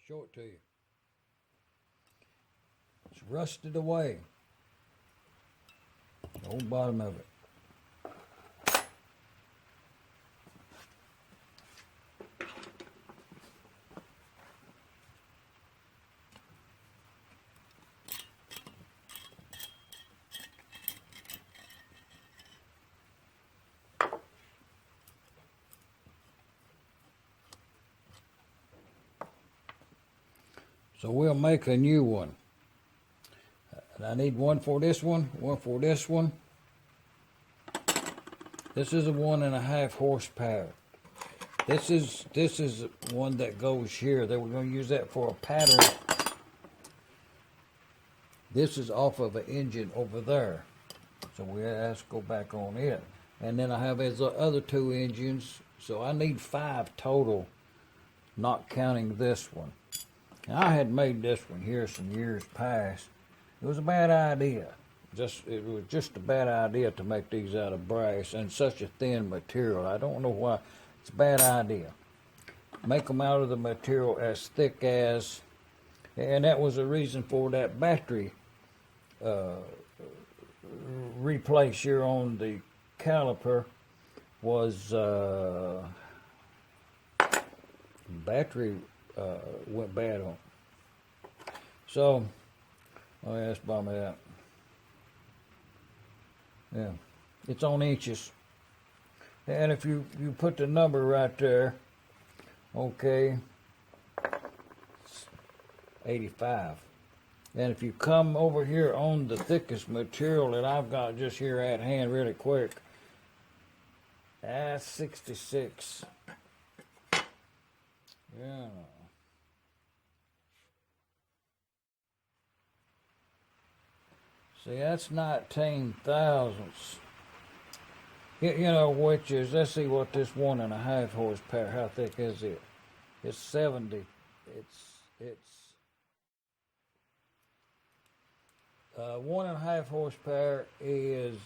show it to you. It's rusted away. The whole bottom of it. So we'll make a new one. And I need one for this one for this one. This is a 1.5 horsepower. This is one that goes here. They were going to use that for a pattern. This is off of an engine over there. So we have to go back on it. And then I have these other 2 engines. So I need 5 total, not counting this one. Now, I had made this one here some years past. It was a bad idea. It was just a bad idea to make these out of brass and such a thin material. I don't know why. It's a bad idea. Make them out of the material as thick as, and that was the reason for that battery replace here on the caliper was battery went bad on. So, oh yeah, that's by me out. Yeah, it's on inches. And if you put the number right there, okay, 85. And if you come over here on the thickest material that I've got just here at hand really quick, that's 66. Yeah. See, that's 19 thousandths. You know, which is, let's see what this 1.5 horsepower, how thick is it? It's 70. It's 1.5 horsepower is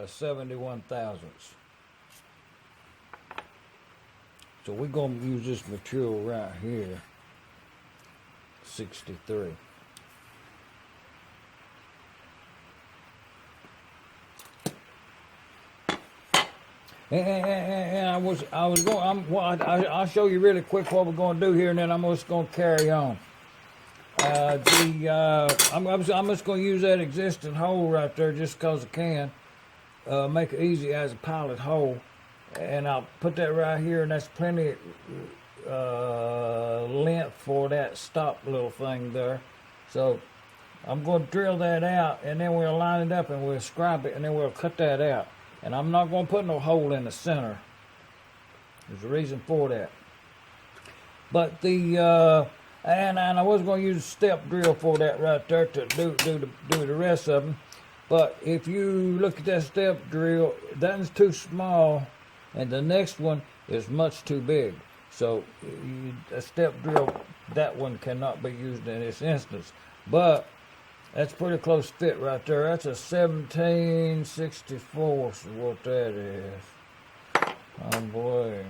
71 thousandths. So we're going to use this material right here, 63. And I'll show you really quick what we're going to do here, and then I'm just going to carry on. I'm just going to use that existing hole right there just because I can. Make it easy as a pilot hole. And I'll put that right here, and that's plenty length for that stop little thing there. So I'm going to drill that out, and then we'll line it up, and we'll scribe it, and then we'll cut that out. And I'm not going to put no hole in the center. There's a reason for that. But and I was going to use a step drill for that right there to do the rest of them. But if you look at that step drill, that one's too small, and the next one is much too big. So a step drill, that one cannot be used in this instance. But that's pretty close fit right there. That's a 1764 is what that is. Oh boy.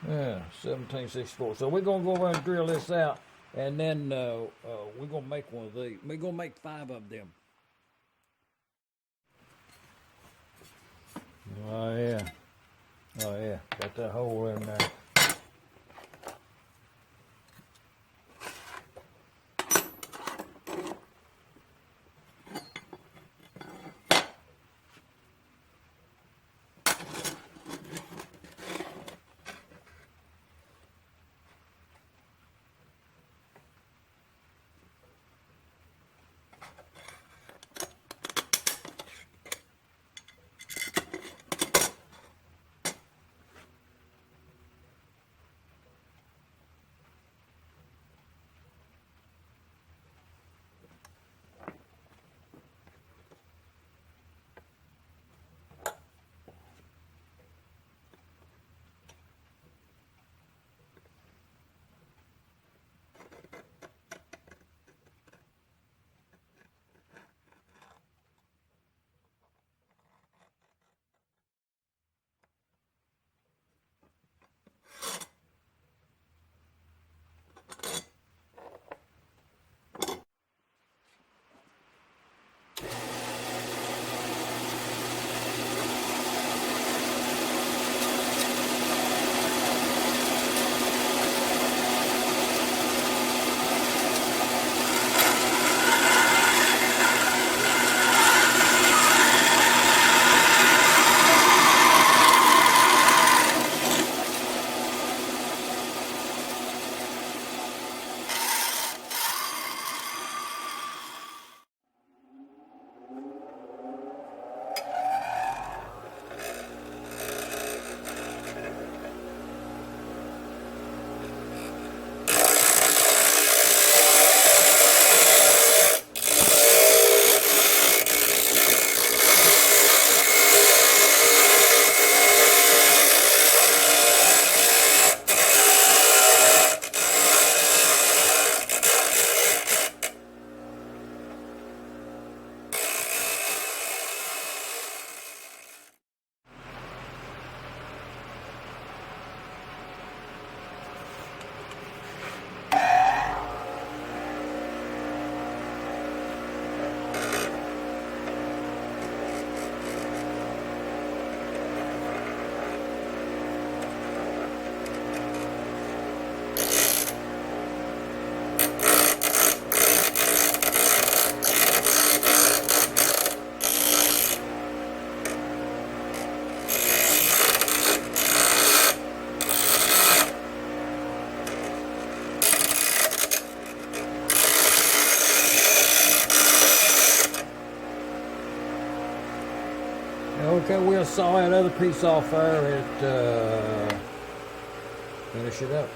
Yeah, 1764. So we're going to go over and drill this out, and then we're going to make one of these. We're going to make 5 of them. Oh yeah. Oh yeah. Got that hole in there. saw that other piece off there and finish it up.